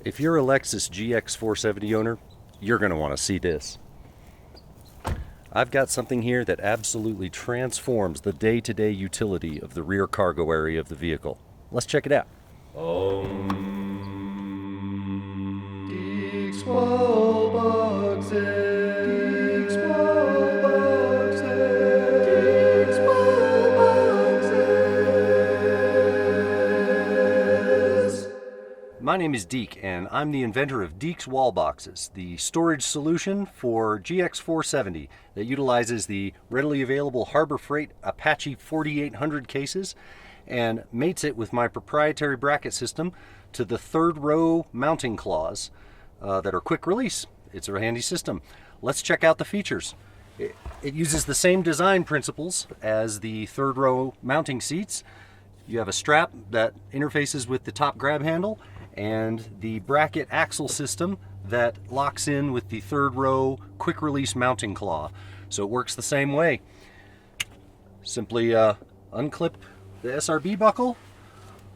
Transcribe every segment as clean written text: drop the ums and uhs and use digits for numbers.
If you're a Lexus GX 470 owner, you're going to want to see this. I've got something here that absolutely transforms the day-to-day utility of the rear cargo area of the vehicle. Let's check it out. DIEK'S wall boxes. DIEK'S wall boxes. DIEK'S wall boxes. My name is Deke, and I'm the inventor of DIEK'S wall boxes, the storage solution for GX 470 that utilizes the readily available Harbor Freight Apache 4800 cases and mates it with my proprietary bracket system to the third row mounting claws that are quick release. It's a handy system. Let's check out the features. It uses the same design principles as the third row mounting seats. You have a strap that interfaces with the top grab handle and the bracket axle system that locks in with the third row quick release mounting claw. So it works the same way. Simply unclip the SRB buckle,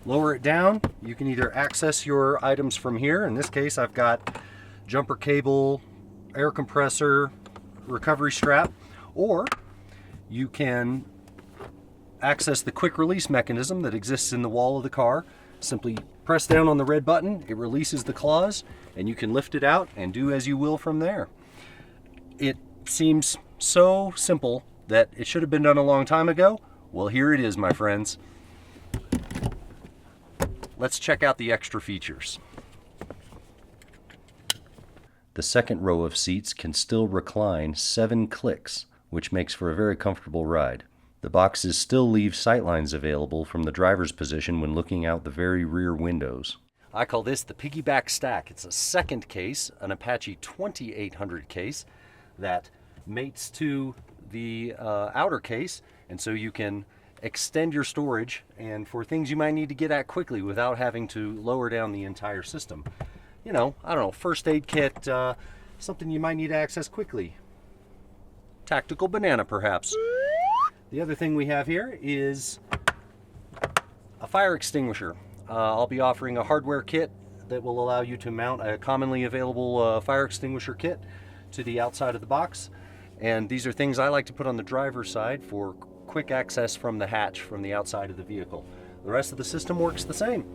lower it down. You can either access your items from here. In this case, I've got jumper cable, air compressor, recovery strap, or you can access the quick release mechanism that exists in the wall of the car. Simply press down on the red button, it releases the claws, and you can lift it out and do as you will from there. It seems so simple that it should have been done a long time ago. Well, here it is, my friends. Let's check out the extra features. The second row of seats can still recline 7 clicks, which makes for a very comfortable ride. The boxes still leave sightlines available from the driver's position when looking out the very rear windows. I call this the Piggyback-Stack. It's a second case, an Apache 2800 case that mates to the outer case, and so you can extend your storage and for things you might need to get at quickly without having to lower down the entire system. You know, I don't know, first aid kit, something you might need to access quickly. Tactical banana, perhaps. The other thing we have here is a fire extinguisher. I'll be offering a hardware kit that will allow you to mount a commonly available fire extinguisher kit to the outside of the box. And these are things I like to put on the driver's side for quick access from the hatch from the outside of the vehicle. The rest of the system works the same.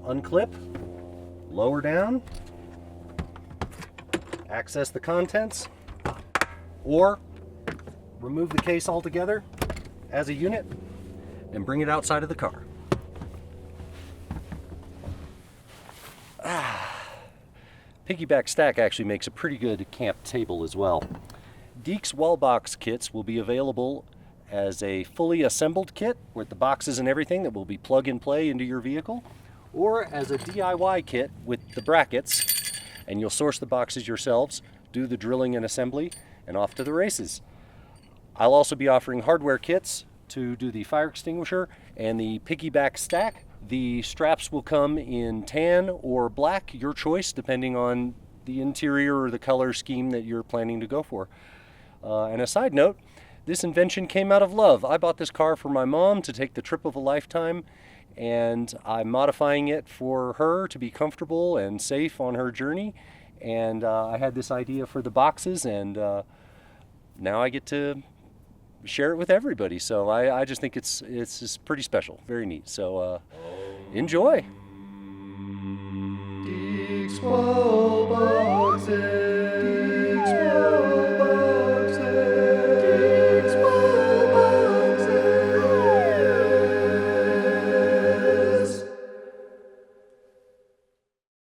Unclip, lower down, access the contents, or remove the case altogether as a unit and bring it outside of the car. Piggyback-Stack actually makes a pretty good camp table as well. DIEK'S wall box kits will be available as a fully assembled kit with the boxes and everything that will be plug and play into your vehicle, or as a DIY kit with the brackets, and you'll source the boxes yourselves, do the drilling and assembly, and off to the races. I'll also be offering hardware kits to do the fire extinguisher and the Piggyback-Stack. The straps will come in tan or black, your choice, depending on the interior or the color scheme that you're planning to go for. And a side note, this invention came out of love. I bought this car for my mom to take the trip of a lifetime, and I'm modifying it for her to be comfortable and safe on her journey. And I had this idea for the boxes, and now I get to share it with everybody. So I just think it's just pretty special, very neat. So enjoy. DIEK'S wall boxes.